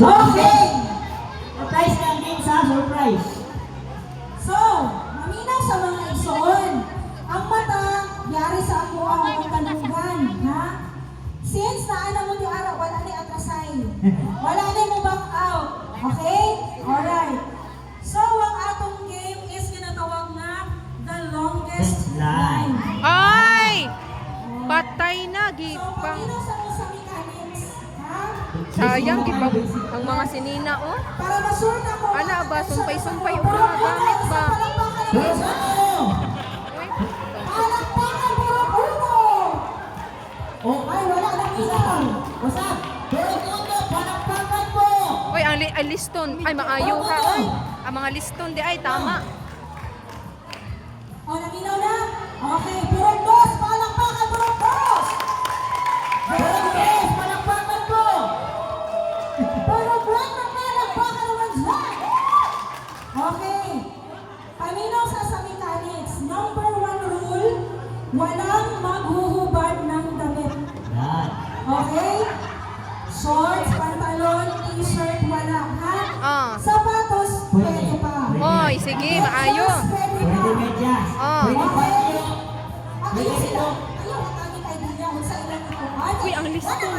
Okay! Surprise ng games ha, surprise. So, maminaw sa mga igsoon. Ang mata, yari sa ako ang katanungan, ha? Since naana mo di araw, wala ni atrasay. Wala ni mo back out. Okay? Alright. So, ang atong game is ginatawag na the longest line. Ay! Patay na, So, gipang. paminaw sa mga sa mechanics, ha? Sayang, gipang. Ang mga sinina, oh. Para ma-sure na ko. Ala ba, sumpay-sumpay, oh, mga gamit ba? Pero sa ano? Uy, Palakpakan puro uno! Oh, Ay, wala nang ilaw! what's up? Pero todo, palakpakan po! Uy, ang liston. Ay, maayo ka, oy. Ang mga liston, di ay, tama. O, naminaw na? Okay, puro dos! Palakpakan puro dos! Pero yes, palakpakan po! Puro buwan na palakpakan naman dyan! Okay. Paminaw sa mechanics. Number 1 rule, walang maghuhubad ng damit. Yan. Okay? Shorts, pantalon, t-shirt, wala, ha? Ah. Sapatos, pwede pa. Oy, sige, maayo. Pwede pa. Pwede medyas. Ah. Pwede patio. Ayaw sila. Ayaw, ang aming idea. Kung sa ilan ito. Uy, ang liston.